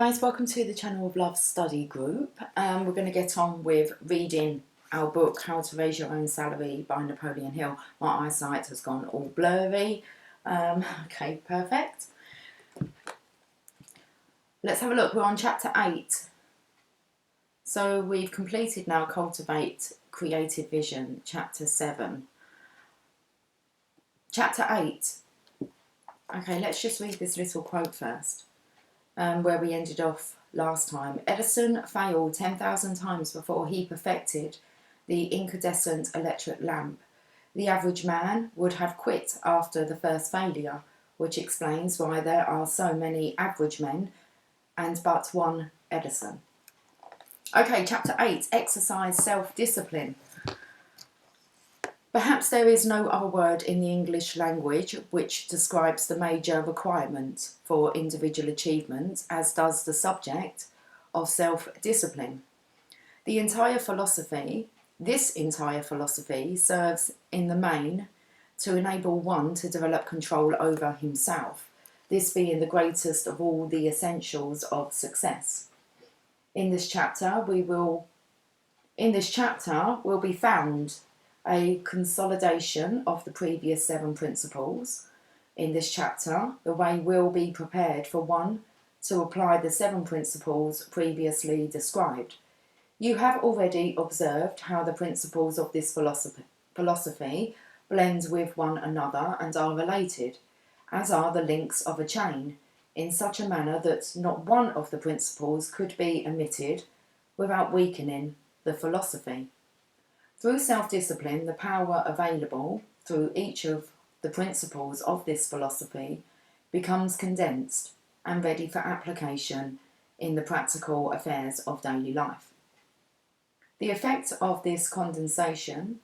Guys, welcome to the Channel of Love study group. We're going to get on with reading our book, How to Raise Your Own Salary by Napoleon Hill. My eyesight has gone all blurry. Okay, perfect. Let's have a look. We're on chapter 8. So we've completed now Cultivate Creative Vision, chapter 7. Chapter 8. Okay, let's just read this little quote first. Where we ended off last time. Edison failed 10,000 times before he perfected the incandescent electric lamp. The average man would have quit after the first failure, which explains why there are so many average men and but one Edison. Okay, chapter 8, exercise self-discipline. Perhaps there is no other word in the English language which describes the major requirement for individual achievement as does the subject of self-discipline. This entire philosophy serves in the main to enable one to develop control over himself, this being the greatest of all the essentials of success. In this chapter will be found a consolidation of the previous 7 principles. In this chapter, the way will be prepared for one to apply the 7 principles previously described. You have already observed how the principles of this philosophy blend with one another and are related, as are the links of a chain, in such a manner that not one of the principles could be omitted without weakening the philosophy. Through self-discipline, the power available through each of the principles of this philosophy becomes condensed and ready for application in the practical affairs of daily life. The effect of this condensation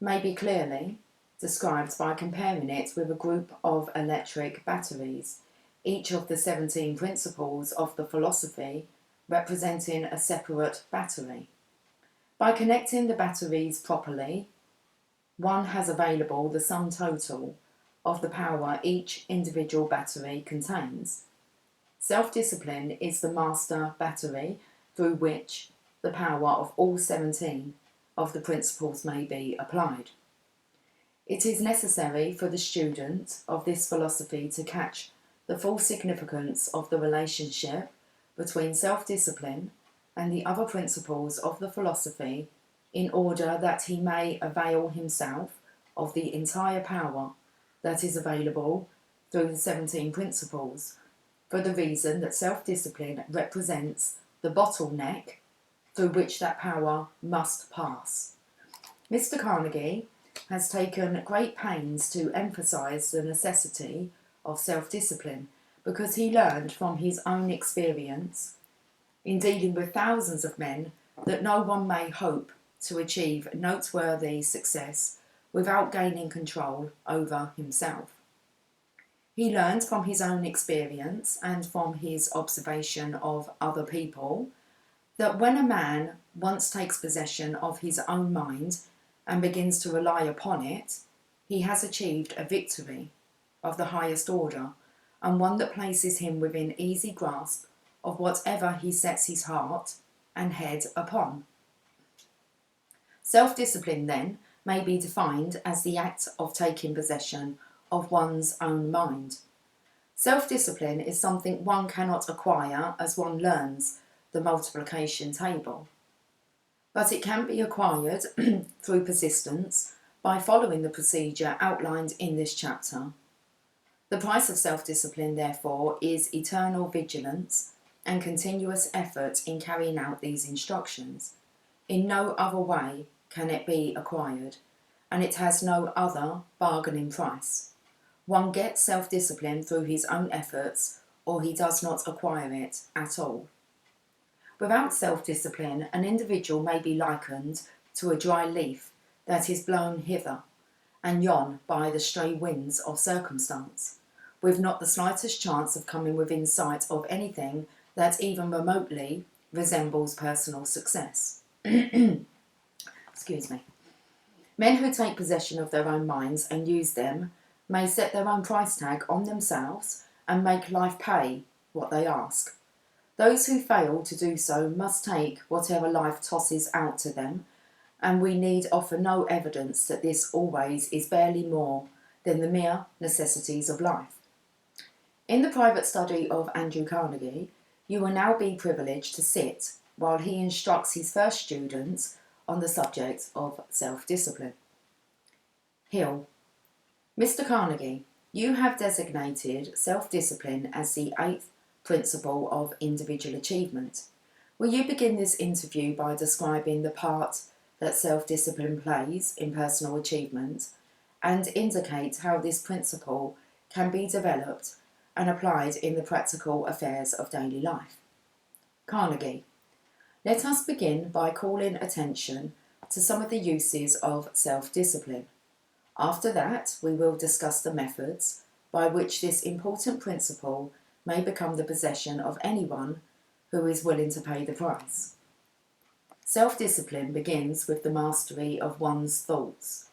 may be clearly described by comparing it with a group of electric batteries, each of the 17 principles of the philosophy representing a separate battery. By connecting the batteries properly, one has available the sum total of the power each individual battery contains. Self-discipline is the master battery through which the power of all 17 of the principles may be applied. It is necessary for the student of this philosophy to catch the full significance of the relationship between self-discipline and the other principles of the philosophy in order that he may avail himself of the entire power that is available through the 17 principles, for the reason that self-discipline represents the bottleneck through which that power must pass. Mr. Carnegie has taken great pains to emphasize the necessity of self-discipline because he learned from his own experience in dealing with thousands of men that no one may hope to achieve noteworthy success without gaining control over himself. He learned from his own experience and from his observation of other people that when a man once takes possession of his own mind and begins to rely upon it, he has achieved a victory of the highest order, and one that places him within easy grasp of whatever he sets his heart and head upon. Self-discipline, then, may be defined as the act of taking possession of one's own mind. Self-discipline is something one cannot acquire as one learns the multiplication table, but it can be acquired through persistence by following the procedure outlined in this chapter. The price of self-discipline, therefore, is eternal vigilance and continuous effort in carrying out these instructions. In no other way can it be acquired, and it has no other bargaining price. One gets self-discipline through his own efforts, or he does not acquire it at all. Without self-discipline, an individual may be likened to a dry leaf that is blown hither and yon by the stray winds of circumstance, with not the slightest chance of coming within sight of anything that even remotely resembles personal success. Excuse me. Men who take possession of their own minds and use them may set their own price tag on themselves and make life pay what they ask. Those who fail to do so must take whatever life tosses out to them, and we need offer no evidence that this always is barely more than the mere necessities of life. In the private study of Andrew Carnegie, you will now be privileged to sit while he instructs his first students on the subject of self-discipline. Hill. Mr. Carnegie, you have designated self-discipline as the 8th principle of individual achievement. Will you begin this interview by describing the part that self-discipline plays in personal achievement and indicate how this principle can be developed and applied in the practical affairs of daily life? Carnegie. Let us begin by calling attention to some of the uses of self-discipline. After that, we will discuss the methods by which this important principle may become the possession of anyone who is willing to pay the price. Self-discipline begins with the mastery of one's thoughts.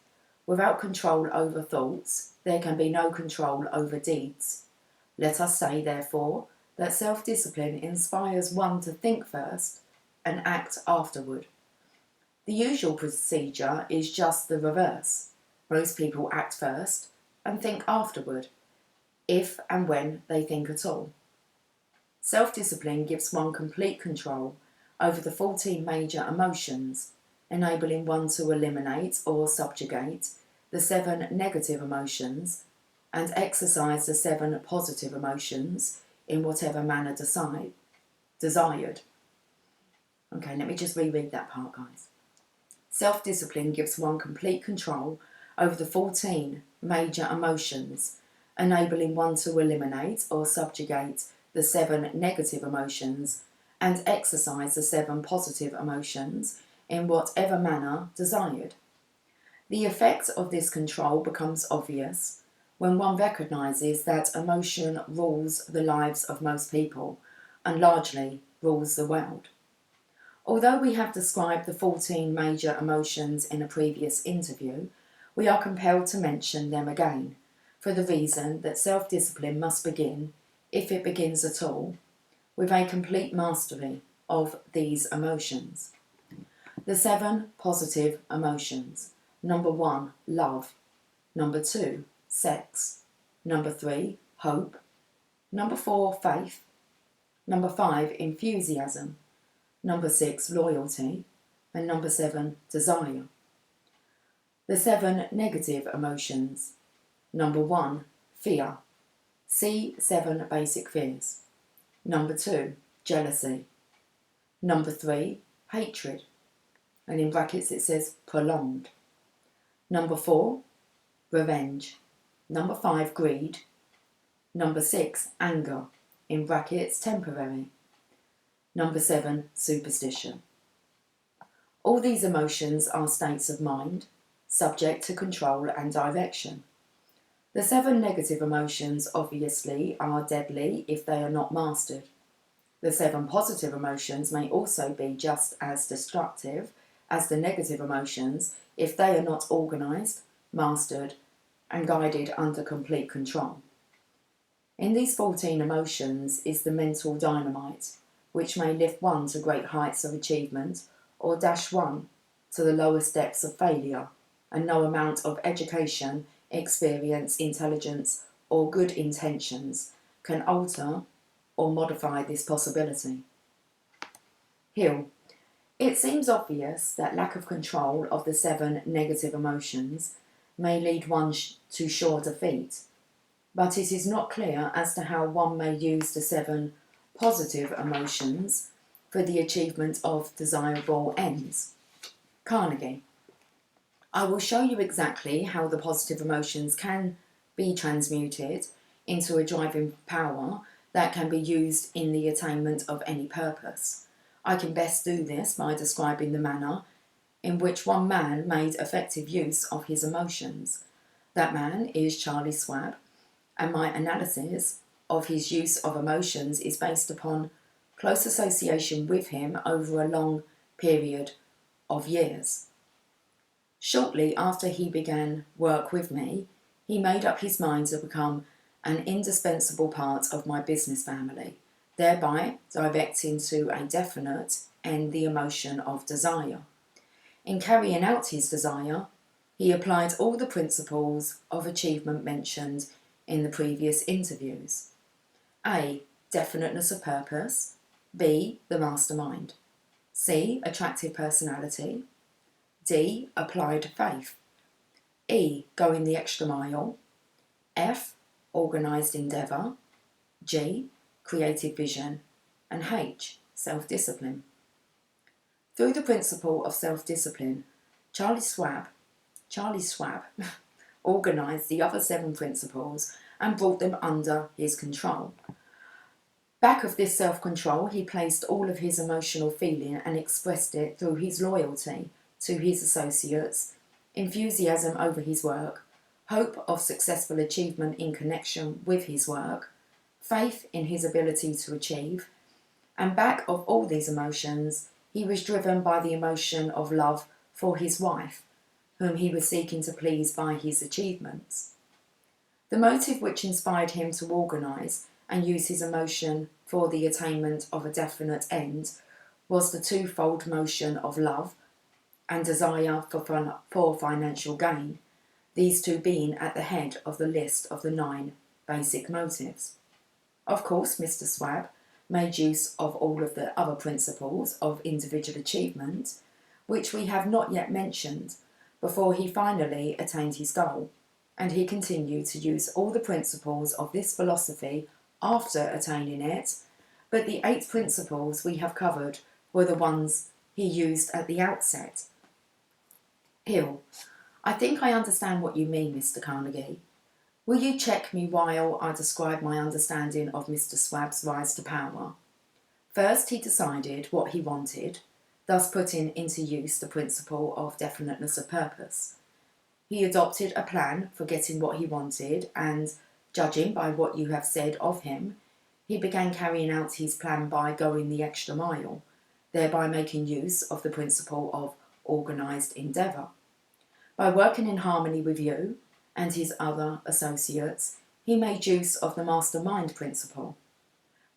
Without control over thoughts, there can be no control over deeds. Let us say, therefore, that self-discipline inspires one to think first and act afterward. The usual procedure is just the reverse. Most people act first and think afterward, if and when they think at all. Self-discipline gives one complete control over the 14 major emotions, enabling one to eliminate or subjugate the 7 negative emotions and exercise the 7 positive emotions in whatever manner desired. Okay, let me just reread that part, guys. Self-discipline gives one complete control over the 14 major emotions, enabling one to eliminate or subjugate the 7 negative emotions and exercise the 7 positive emotions in whatever manner desired. The effect of this control becomes obvious when one recognises that emotion rules the lives of most people and largely rules the world. Although we have described the 14 major emotions in a previous interview, we are compelled to mention them again, for the reason that self-discipline must begin, if it begins at all, with a complete mastery of these emotions. The 7 positive emotions. Number 1, love. Number 2, sex. Number 3, hope. Number 4, faith. Number 5, enthusiasm. Number 6, loyalty. And number 7, desire. The 7 negative emotions. Number 1, fear. See 7 basic fears. Number 2, jealousy. Number 3, hatred. And in brackets it says prolonged. Number 4, revenge. Number 5, greed. Number 6, anger. In brackets temporary. Number 7, superstition. All these emotions are states of mind, subject to control and direction. The 7 negative emotions obviously are deadly if they are not mastered. The 7 positive emotions may also be just as destructive as the negative emotions if they are not organised, mastered, and guided under complete control. In these 14 emotions is the mental dynamite, which may lift one to great heights of achievement or dash one to the lowest depths of failure, and no amount of education, experience, intelligence, or good intentions can alter or modify this possibility. Hill. It seems obvious that lack of control of the 7 negative emotions may lead one to sure defeat, but it is not clear as to how one may use the 7 positive emotions for the achievement of desirable ends. Carnegie. I will show you exactly how the positive emotions can be transmuted into a driving power that can be used in the attainment of any purpose. I can best do this by describing the manner in which one man made effective use of his emotions. That man is Charlie Schwab, and my analysis of his use of emotions is based upon close association with him over a long period of years. Shortly after he began work with me, he made up his mind to become an indispensable part of my business family, thereby directing to a definite and the emotion of desire. In carrying out his desire, he applied all the principles of achievement mentioned in the previous interviews. A. Definiteness of purpose. B. The mastermind. C. Attractive personality. D. Applied faith. E. Going the extra mile. F. Organised endeavour. G. Creative vision. And H. Self-discipline. Through the principle of self-discipline, Charlie Schwab organised the other 7 principles and brought them under his control. Back of this self-control, he placed all of his emotional feeling and expressed it through his loyalty to his associates, enthusiasm over his work, hope of successful achievement in connection with his work, faith in his ability to achieve, and back of all these emotions, he was driven by the emotion of love for his wife, whom he was seeking to please by his achievements. The motive which inspired him to organise and use his emotion for the attainment of a definite end was the twofold motion of love and desire for financial gain, these two being at the head of the list of the 9 basic motives. Of course, Mr. Schwab made use of all of the other principles of individual achievement, which we have not yet mentioned, before he finally attained his goal, and he continued to use all the principles of this philosophy after attaining it, but the 8 principles we have covered were the ones he used at the outset. Hill: I think I understand what you mean, Mr. Carnegie. Will you check me while I describe my understanding of Mr. Schwab's rise to power? First, he decided what he wanted, thus putting into use the principle of definiteness of purpose. He adopted a plan for getting what he wanted and, judging by what you have said of him, he began carrying out his plan by going the extra mile, thereby making use of the principle of organised endeavour. By working in harmony with you and his other associates, he made use of the mastermind principle.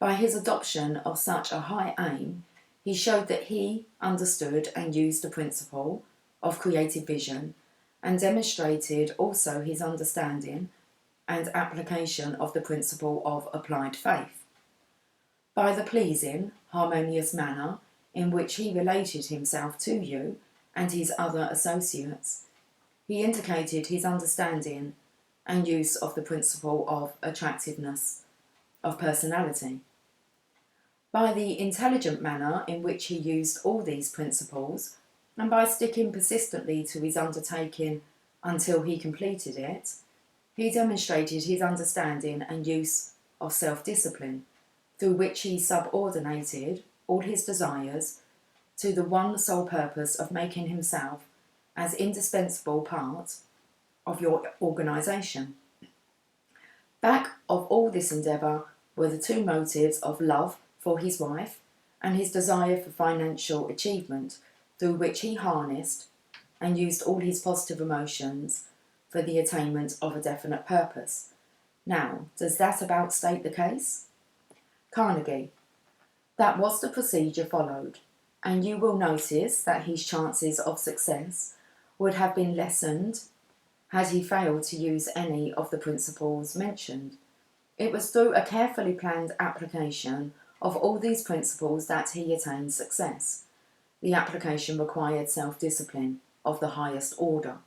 By his adoption of such a high aim, he showed that he understood and used the principle of creative vision and demonstrated also his understanding and application of the principle of applied faith. By the pleasing, harmonious manner in which he related himself to you and his other associates, he indicated his understanding and use of the principle of attractiveness of personality. By the intelligent manner in which he used all these principles, and by sticking persistently to his undertaking until he completed it, he demonstrated his understanding and use of self-discipline, through which he subordinated all his desires to the one sole purpose of making himself as indispensable part of your organisation. Back of all this endeavour were the 2 motives of love for his wife and his desire for financial achievement, through which he harnessed and used all his positive emotions for the attainment of a definite purpose. Now, does that about state the case? Carnegie: that was the procedure followed, and you will notice that his chances of success would have been lessened had he failed to use any of the principles mentioned. It was through a carefully planned application of all these principles that he attained success. The application required self-discipline of the highest order.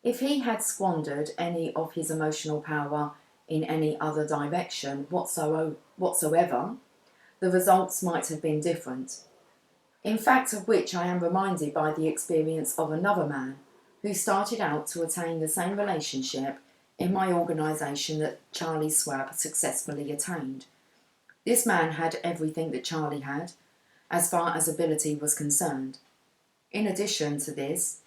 If he had squandered any of his emotional power in any other direction whatsoever, the results might have been different. In fact, of which I am reminded by the experience of another man who started out to attain the same relationship in my organisation that Charlie Schwab successfully attained. This man had everything that Charlie had, as far as ability was concerned. In addition to this,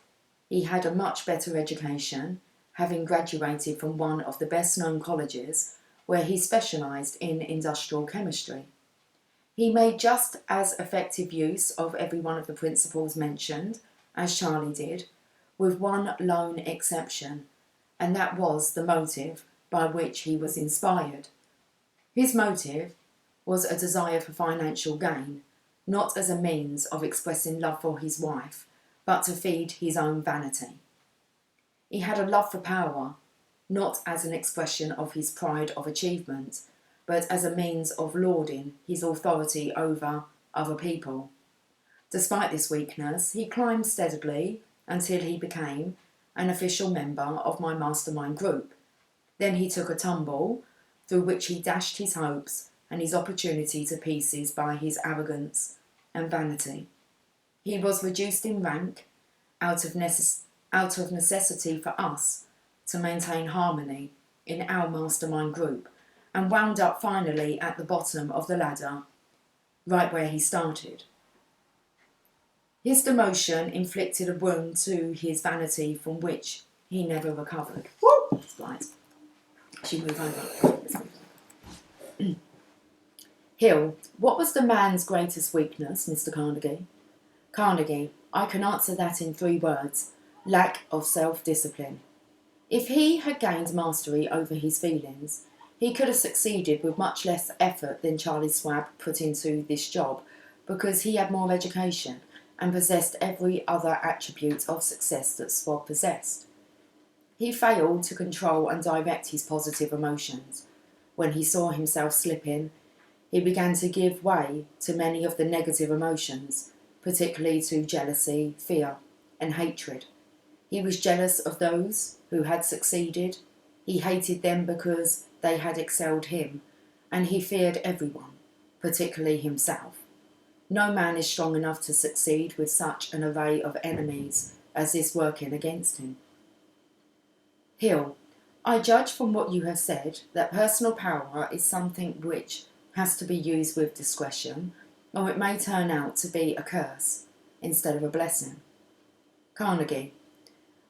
he had a much better education, having graduated from one of the best-known colleges where he specialised in industrial chemistry. He made just as effective use of every one of the principles mentioned as Charlie did, with one lone exception, and that was the motive by which he was inspired. His motive was a desire for financial gain, not as a means of expressing love for his wife, but to feed his own vanity. He had a love for power, not as an expression of his pride of achievement, but as a means of lauding his authority over other people. Despite this weakness, he climbed steadily until he became an official member of my mastermind group. Then he took a tumble, through which he dashed his hopes and his opportunity to pieces by his arrogance and vanity. He was reduced in rank out of necessity for us to maintain harmony in our mastermind group, and wound up finally at the bottom of the ladder, right where he started. His demotion inflicted a wound to his vanity from which he never recovered. Woo! Right. She moved over. Hill, what was the man's greatest weakness, Mr. Carnegie? Carnegie, I can answer that in 3 words. Lack of self-discipline. If he had gained mastery over his feelings, he could have succeeded with much less effort than Charlie Swab put into this job, because he had more education and possessed every other attribute of success that Swab possessed. He failed to control and direct his positive emotions. When he saw himself slipping, he began to give way to many of the negative emotions, particularly to jealousy, fear, and hatred. He was jealous of those who had succeeded. He hated them because they had excelled him, and he feared everyone, particularly himself. No man is strong enough to succeed with such an array of enemies as is working against him. Hill, I judge from what you have said that personal power is something which has to be used with discretion, or it may turn out to be a curse instead of a blessing. Carnegie,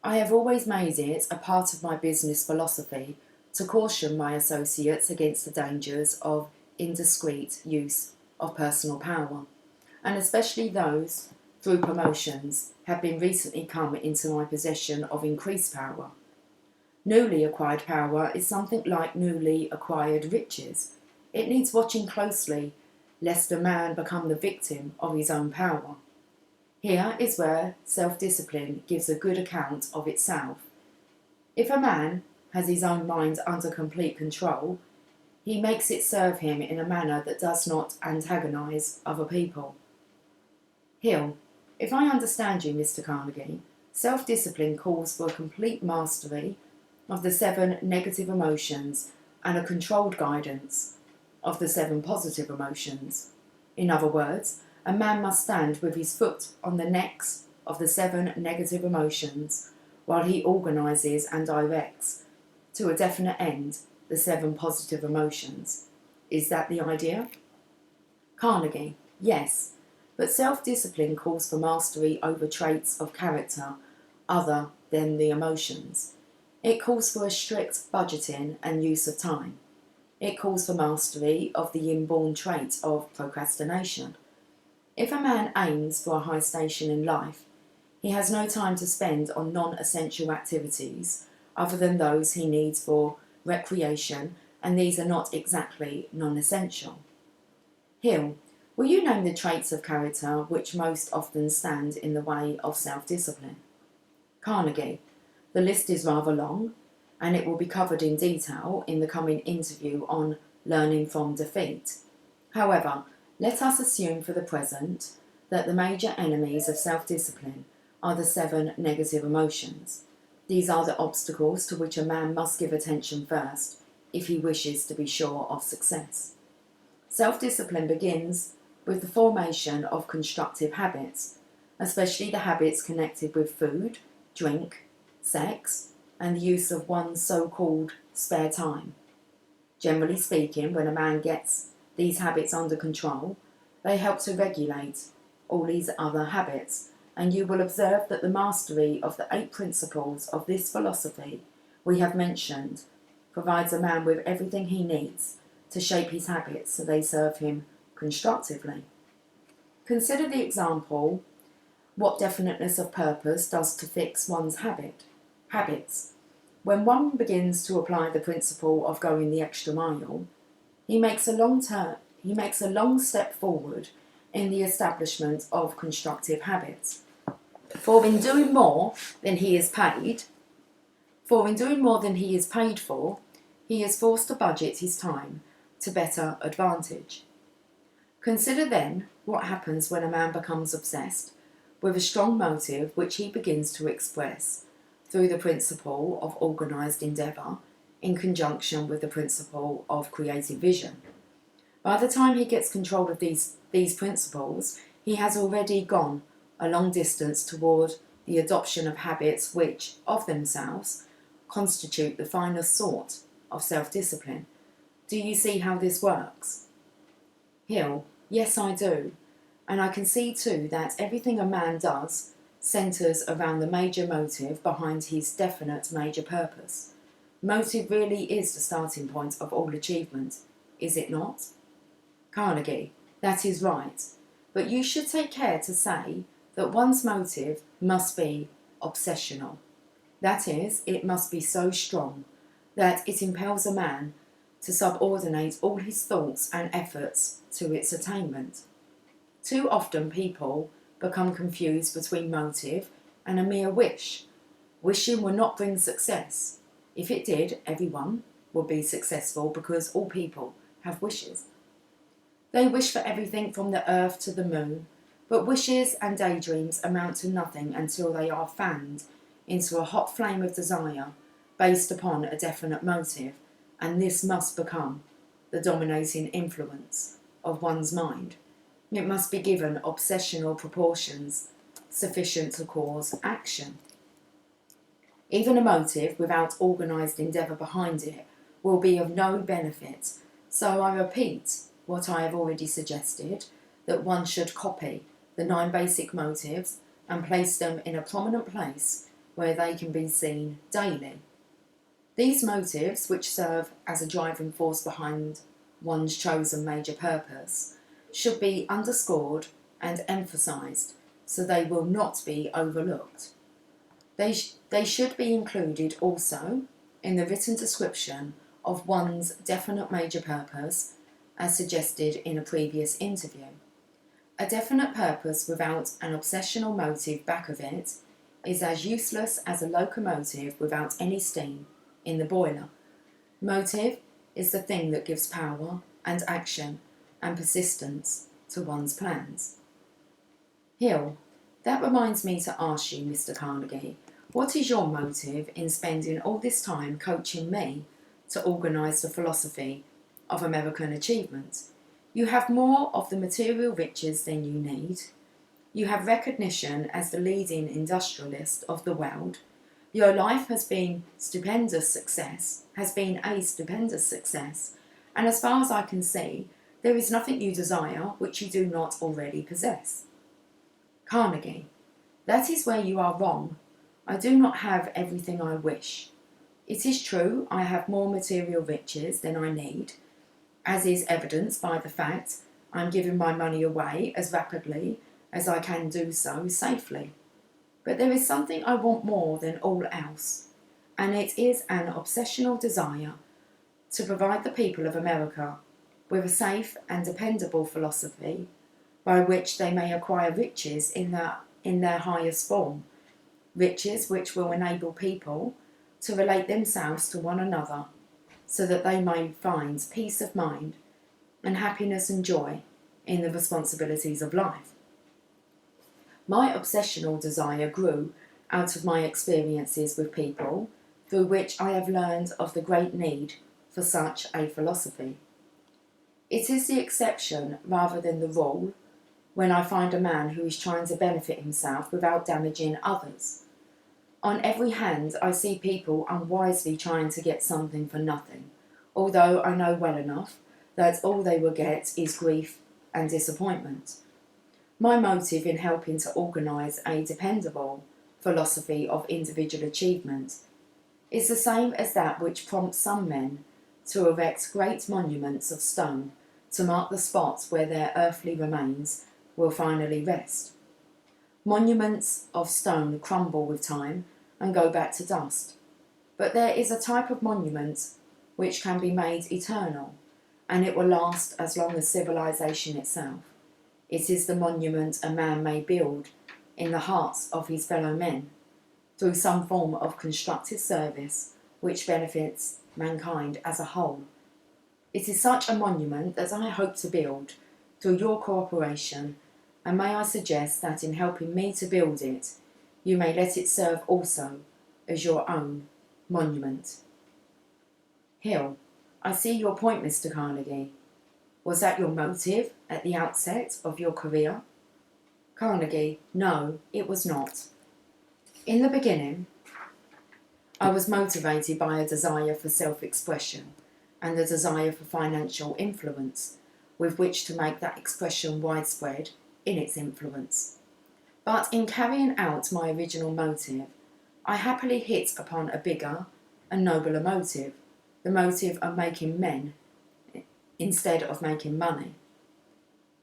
I have always made it a part of my business philosophy to caution my associates against the dangers of indiscreet use of personal power, and especially those, through promotions, have been recently come into my possession of increased power. Newly acquired power is something like newly acquired riches. It needs watching closely, lest a man become the victim of his own power. Here is where self-discipline gives a good account of itself. If a man has his own mind under complete control, he makes it serve him in a manner that does not antagonise other people. Hill, if I understand you, Mr. Carnegie, self-discipline calls for a complete mastery of the 7 negative emotions and a controlled guidance of the 7 positive emotions. In other words, a man must stand with his foot on the necks of the 7 negative emotions while he organises and directs, to a definite end, the 7 positive emotions. Is that the idea? Carnegie, yes, but self-discipline calls for mastery over traits of character other than the emotions. It calls for a strict budgeting and use of time. It calls for mastery of the inborn trait of procrastination. If a man aims for a high station in life, he has no time to spend on non-essential activities other than those he needs for recreation, and these are not exactly non-essential. Hill, will you name the traits of character which most often stand in the way of self-discipline? Carnegie, the list is rather long, and it will be covered in detail in the coming interview on learning from defeat. However, let us assume for the present that the major enemies of self-discipline are the 7 negative emotions. These are the obstacles to which a man must give attention first if he wishes to be sure of success. Self-discipline begins with the formation of constructive habits, especially the habits connected with food, drink, sex, and the use of one's so-called spare time. Generally speaking, when a man gets these habits under control, they help to regulate all these other habits, and you will observe that the mastery of the 8 principles of this philosophy we have mentioned provides a man with everything he needs to shape his habits so they serve him constructively. Consider the example, what definiteness of purpose does to fix one's habits. When one begins to apply the principle of going the extra mile, he makes a long-term he makes a long step forward in the establishment of constructive habits. For in doing more than he is paid for, he is forced to budget his time to better advantage. Consider then what happens when a man becomes obsessed with a strong motive which he begins to express through the principle of organised endeavour in conjunction with the principle of creative vision. By the time he gets control of these principles, he has already gone a long distance toward the adoption of habits which, of themselves, constitute the finest sort of self-discipline. Do you see how this works? Hill: yes, I do. And I can see too that everything a man does centres around the major motive behind his definite major purpose. Motive really is the starting point of all achievement, is it not? Carnegie: that is right. But you should take care to say that one's motive must be obsessional. That is, it must be so strong that it impels a man to subordinate all his thoughts and efforts to its attainment. Too often people become confused between motive and a mere wish. Wishing will not bring success. If it did, everyone would be successful because all people have wishes. They wish for everything from the earth to the moon, but wishes and daydreams amount to nothing until they are fanned into a hot flame of desire based upon a definite motive, and this must become the dominating influence of one's mind. It must be given obsessional proportions sufficient to cause action. Even a motive without organised endeavour behind it will be of no benefit, so I repeat what I have already suggested, that one should copy the 9 basic motives and place them in a prominent place where they can be seen daily. These motives, which serve as a driving force behind one's chosen major purpose, should be underscored and emphasised so they will not be overlooked. They should be included also in the written description of one's definite major purpose, as suggested in a previous interview. A definite purpose without an obsessional motive back of it is as useless as a locomotive without any steam in the boiler. Motive is the thing that gives power and action and persistence to one's plans. Hill: that reminds me to ask you, Mr. Carnegie, what is your motive in spending all this time coaching me to organise the philosophy of American achievement? You have more of the material riches than you need. You have recognition as the leading industrialist of the world. Your life has been a stupendous success, and as far as I can see, there is nothing you desire which you do not already possess. Carnegie: that is where you are wrong. I do not have everything I wish. It is true I have more material riches than I need, as is evidenced by the fact I am giving my money away as rapidly as I can do so safely. But there is something I want more than all else, and it is an obsessional desire to provide the people of America with a safe and dependable philosophy by which they may acquire riches in their highest form, riches which will enable people to relate themselves to one another so that they may find peace of mind and happiness and joy in the responsibilities of life. My obsessional desire grew out of my experiences with people through which I have learned of the great need for such a philosophy. It is the exception rather than the rule when I find a man who is trying to benefit himself without damaging others. On every hand I see people unwisely trying to get something for nothing, although I know well enough that all they will get is grief and disappointment. My motive in helping to organise a dependable philosophy of individual achievement is the same as that which prompts some men to erect great monuments of stone to mark the spots where their earthly remains will finally rest. Monuments of stone crumble with time and go back to dust, but there is a type of monument which can be made eternal, and it will last as long as civilization itself. It is the monument a man may build in the hearts of his fellow men through some form of constructive service which benefits mankind as a whole. It is such a monument that I hope to build through your cooperation, and may I suggest that in helping me to build it, you may let it serve also as your own monument. Hill, I see your point, Mr. Carnegie. Was that your motive at the outset of your career? Carnegie, no, it was not. In the beginning, I was motivated by a desire for self-expression and a desire for financial influence, with which to make that expression widespread in its influence. But in carrying out my original motive, I happily hit upon a bigger and nobler motive, the motive of making men instead of making money.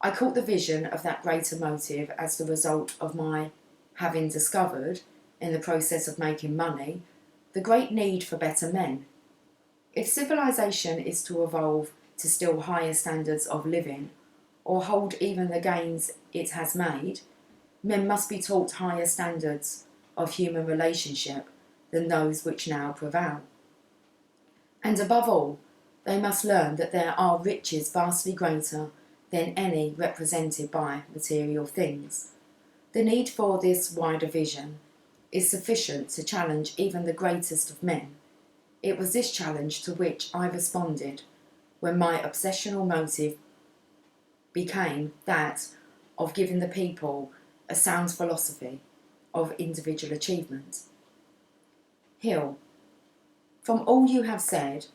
I caught the vision of that greater motive as the result of my having discovered, in the process of making money, the great need for better men. If civilization is to evolve to still higher standards of living, or hold even the gains it has made, men must be taught higher standards of human relationship than those which now prevail. And above all, they must learn that there are riches vastly greater than any represented by material things. The need for this wider vision is sufficient to challenge even the greatest of men. It was this challenge to which I responded when my obsessional motive became that of giving the people a sound philosophy of individual achievement. Hill, from all you have said,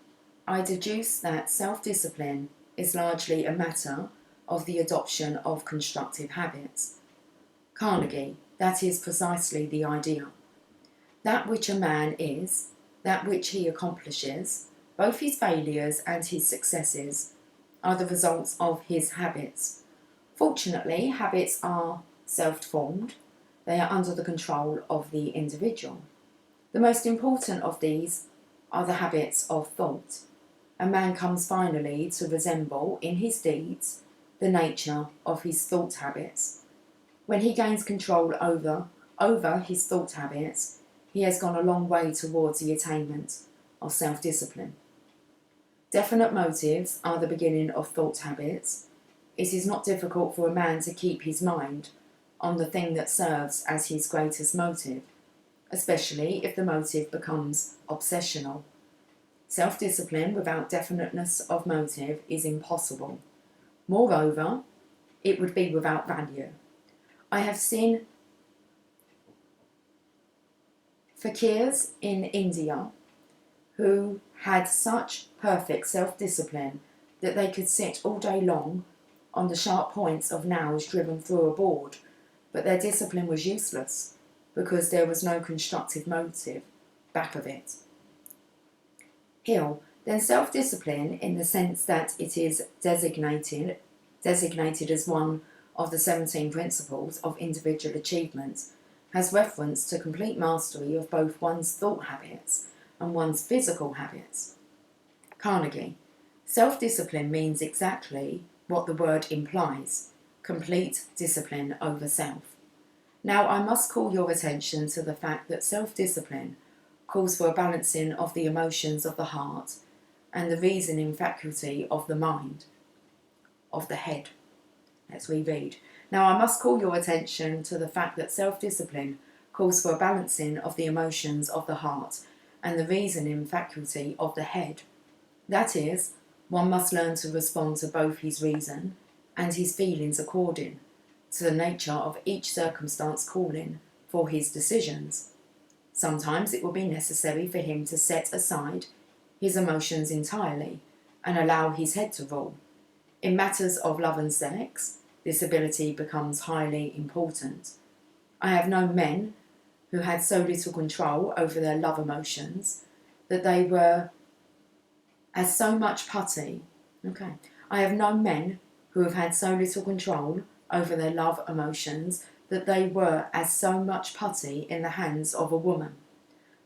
I deduce that self-discipline is largely a matter of the adoption of constructive habits. Carnegie, that is precisely the idea. That which a man is, that which he accomplishes, both his failures and his successes, are the results of his habits. Fortunately, habits are self-formed. They are under the control of the individual. The most important of these are the habits of thought. A man comes finally to resemble, in his deeds, the nature of his thought habits. When he gains control over his thought habits, he has gone a long way towards the attainment of self-discipline. Definite motives are the beginning of thought habits. It is not difficult for a man to keep his mind on the thing that serves as his greatest motive, especially if the motive becomes obsessional. Self-discipline without definiteness of motive is impossible. Moreover, it would be without value. I have seen fakirs in India who had such perfect self-discipline that they could sit all day long on the sharp points of nails driven through a board, but their discipline was useless because there was no constructive motive back of it. Hill, then self-discipline, in the sense that it is designated as one of the 17 principles of individual achievement, has reference to complete mastery of both one's thought habits and one's physical habits. Carnegie, self-discipline means exactly what the word implies, complete discipline over self. Now I must call your attention to the fact that self-discipline calls for a balancing of the emotions of the heart and the reasoning faculty of the mind, of the head. Let's reread. Now I must call your attention to the fact that self-discipline calls for a balancing of the emotions of the heart and the reasoning faculty of the head. That is, one must learn to respond to both his reason and his feelings according to the nature of each circumstance calling for his decisions. Sometimes it will be necessary for him to set aside his emotions entirely and allow his head to rule. In matters of love and sex, this ability becomes highly important. I have known men who had so little control over their love emotions that they were as so much putty. I have known men who have had so little control over their love emotions that they were as so much putty in the hands of a woman.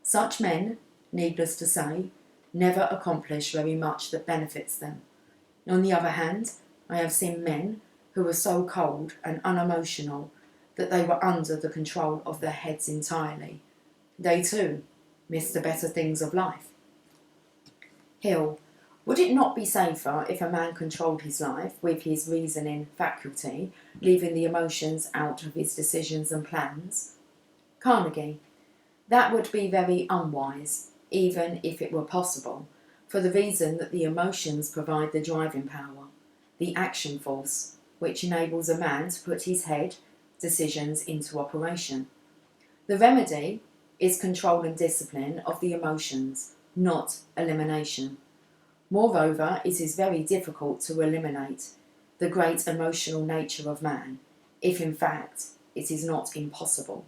Such men, needless to say, never accomplish very much that benefits them. On the other hand, I have seen men who were so cold and unemotional that they were under the control of their heads entirely. They too missed the better things of life. Hill, would it not be safer if a man controlled his life with his reasoning faculty, leaving the emotions out of his decisions and plans? Carnegie, that would be very unwise, even if it were possible, for the reason that the emotions provide the driving power, the action force, which enables a man to put his head decisions into operation. The remedy is control and discipline of the emotions, not elimination. Moreover, it is very difficult to eliminate the great emotional nature of man, if in fact it is not impossible.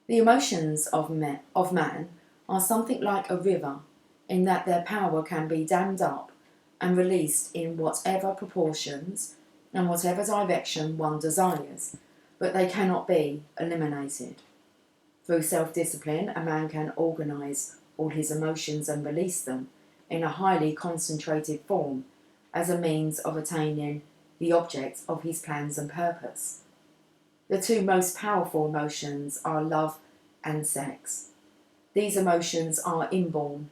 The emotions of man are something like a river, in that their power can be dammed up and released in whatever proportions and whatever direction one desires, but they cannot be eliminated. Through self-discipline, a man can organise all his emotions and release them in a highly concentrated form as a means of attaining the object of his plans and purpose. The two most powerful emotions are love and sex. These emotions are inborn,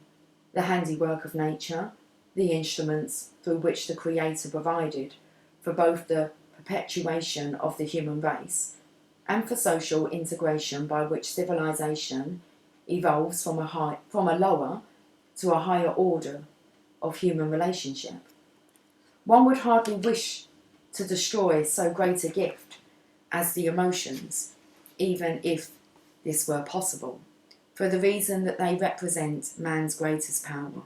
the handiwork of nature, the instruments through which the Creator provided for both the perpetuation of the human race and for social integration, by which civilization evolves from a lower to a higher order of human relationship. One would hardly wish to destroy so great a gift as the emotions, even if this were possible, for the reason that they represent man's greatest power.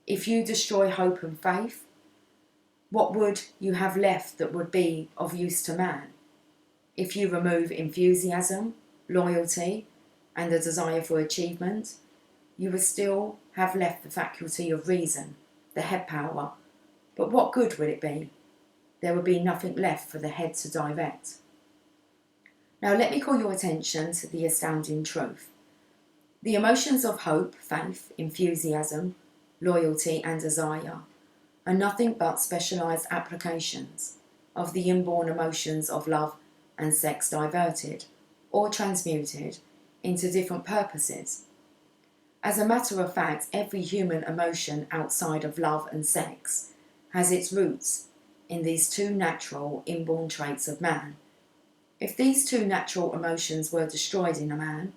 If you destroy hope and faith, what would you have left that would be of use to man? If you remove enthusiasm, loyalty, and the desire for achievement, you would still have left the faculty of reason, the head power. But what good would it be? There would be nothing left for the head to direct. Now let me call your attention to the astounding truth. The emotions of hope, faith, enthusiasm, loyalty, and desire are nothing but specialised applications of the inborn emotions of love and sex diverted or transmuted into different purposes. As a matter of fact, every human emotion outside of love and sex has its roots in these two natural inborn traits of man. If these two natural emotions were destroyed in a man,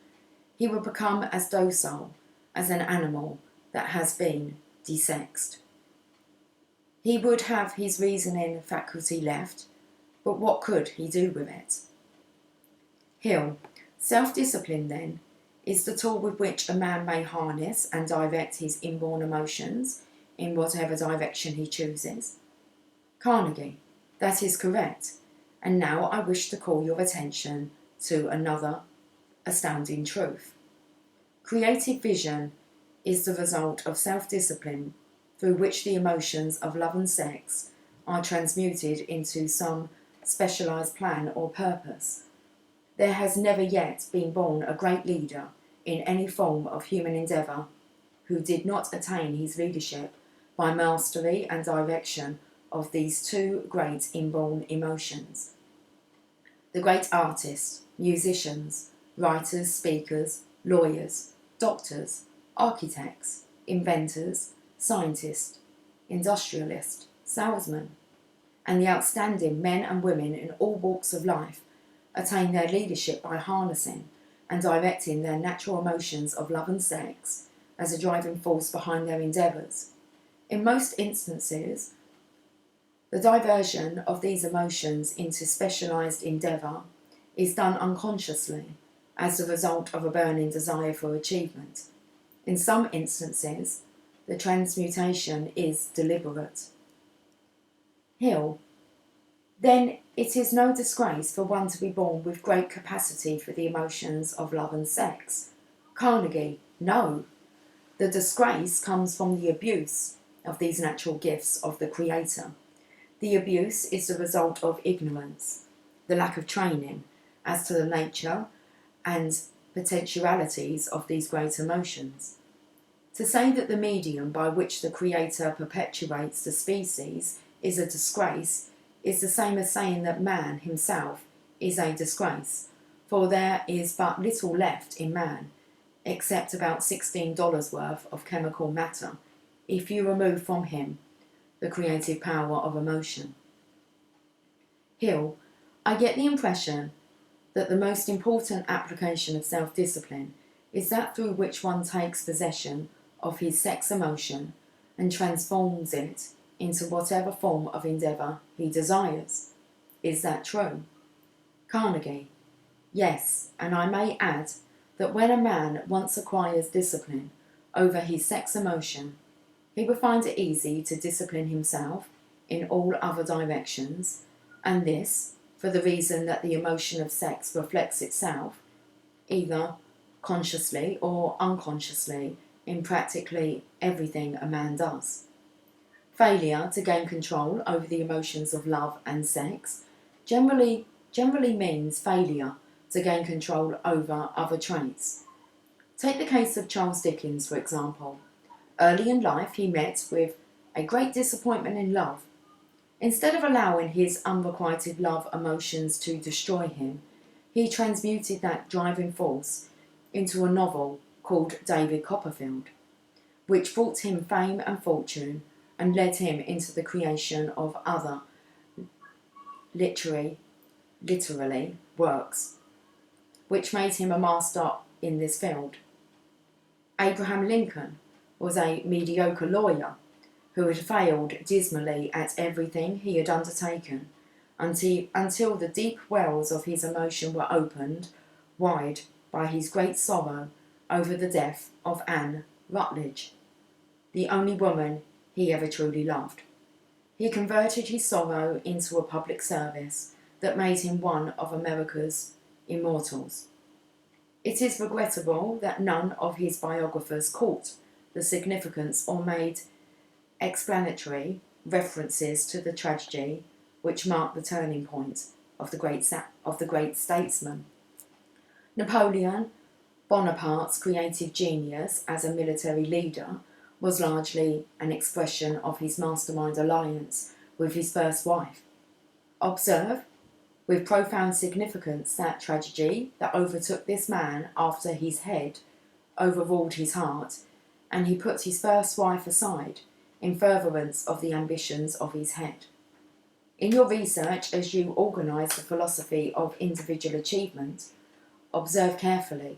he would become as docile as an animal that has been desexed. He would have his reasoning faculty left, but what could he do with it? Hill, self-discipline then is the tool with which a man may harness and direct his inborn emotions in whatever direction he chooses. Carnegie, that is correct. And now I wish to call your attention to another astounding truth. Creative vision is the result of self-discipline through which the emotions of love and sex are transmuted into some specialised plan or purpose. There has never yet been born a great leader in any form of human endeavour who did not attain his leadership by mastery and direction of these two great inborn emotions. The great artists, musicians, writers, speakers, lawyers, doctors, architects, inventors, scientists, industrialists, salesmen, and the outstanding men and women in all walks of life attain their leadership by harnessing and directing their natural emotions of love and sex as a driving force behind their endeavours. In most instances, the diversion of these emotions into specialised endeavour is done unconsciously as the result of a burning desire for achievement. In some instances, the transmutation is deliberate. Hill, then it is no disgrace for one to be born with great capacity for the emotions of love and sex. Carnegie, no. The disgrace comes from the abuse of these natural gifts of the Creator. The abuse is the result of ignorance, the lack of training as to the nature and potentialities of these great emotions. To say that the medium by which the Creator perpetuates the species is a disgrace is the same as saying that man himself is a disgrace, for there is but little left in man, except about $16 worth of chemical matter, if you remove from him the creative power of emotion. Hill, I get the impression that the most important application of self-discipline is that through which one takes possession of his sex emotion and transforms it into whatever form of endeavour he desires. Is that true? Carnegie. Yes, and I may add that when a man once acquires discipline over his sex emotion, he will find it easy to discipline himself in all other directions, and this for the reason that the emotion of sex reflects itself, either consciously or unconsciously, in practically everything a man does. Failure to gain control over the emotions of love and sex generally means failure to gain control over other traits. Take the case of Charles Dickens, for example. Early in life, he met with a great disappointment in love. Instead of allowing his unrequited love emotions to destroy him, he transmuted that driving force into a novel called David Copperfield, which brought him fame and fortune and led him into the creation of other literary works, which made him a master in this field. Abraham Lincoln was a mediocre lawyer who had failed dismally at everything he had undertaken until the deep wells of his emotion were opened wide by his great sorrow over the death of Anne Rutledge, the only woman he ever truly loved. He converted his sorrow into a public service that made him one of America's immortals. It is regrettable that none of his biographers caught the significance or made explanatory references to the tragedy which marked the turning point of the great statesman. Napoleon Bonaparte's creative genius as a military leader was largely an expression of his mastermind alliance with his first wife. Observe with profound significance that tragedy that overtook this man after his head overruled his heart, and he put his first wife aside in furtherance of the ambitions of his head. In your research, as you organise the philosophy of individual achievement, observe carefully,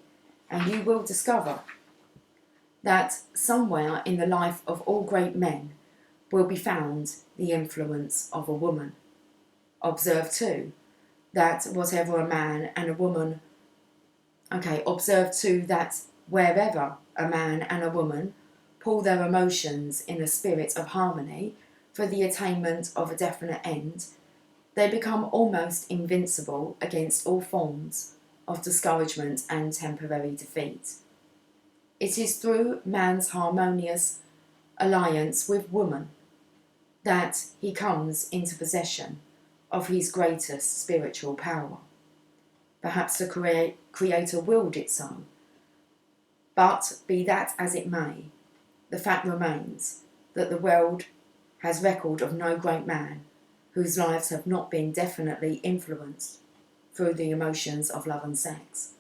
and you will discover that somewhere in the life of all great men will be found the influence of a woman. Observe too that whatever a man and a woman, observe too that wherever a man and a woman pull their emotions in a spirit of harmony for the attainment of a definite end, they become almost invincible against all forms of discouragement and temporary defeat. It is through man's harmonious alliance with woman that he comes into possession of his greatest spiritual power. Perhaps the Creator willed it so, but be that as it may, the fact remains that the world has record of no great man whose lives have not been definitely influenced through the emotions of love and sex.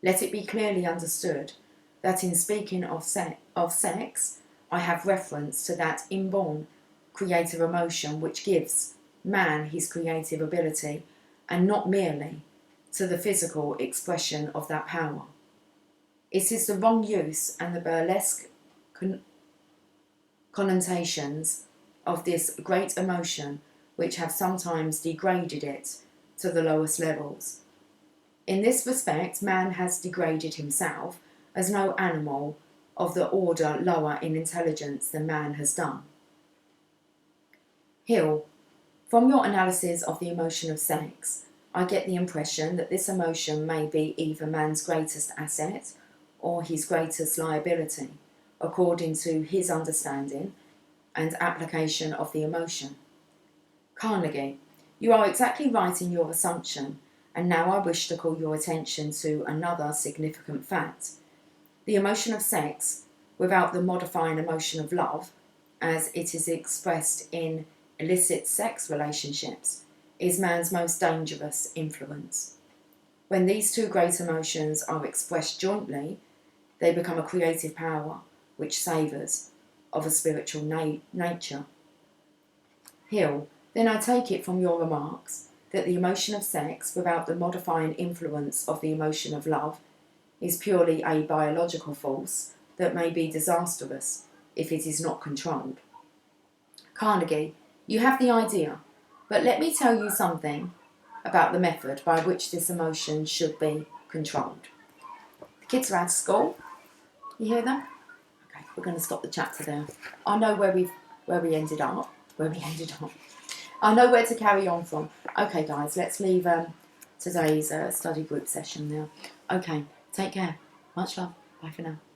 Let it be clearly understood that in speaking of sex, I have reference to that inborn creative emotion which gives man his creative ability, and not merely to the physical expression of that power. It is the wrong use and the burlesque connotations of this great emotion which have sometimes degraded it to the lowest levels. In this respect, man has degraded himself as no animal of the order lower in intelligence than man has done. Hill, from your analysis of the emotion of sex, I get the impression that this emotion may be either man's greatest asset or his greatest liability, according to his understanding and application of the emotion. Carnegie, you are exactly right in your assumption, and now I wish to call your attention to another significant fact. The emotion of sex, without the modifying emotion of love, as it is expressed in illicit sex relationships, is man's most dangerous influence. When these two great emotions are expressed jointly, they become a creative power which savours of a spiritual nature. Hill, then I take it from your remarks that the emotion of sex, without the modifying influence of the emotion of love, is purely a biological force that may be disastrous if it is not controlled. Carnegie, you have the idea, but let me tell you something about the method by which this emotion should be controlled. The kids are out of school. You hear them? Okay, we're going to stop the chapter there. I know where we ended up. I know where to carry on from. Okay, guys, let's leave today's study group session now. Okay, take care. Much love. Bye for now.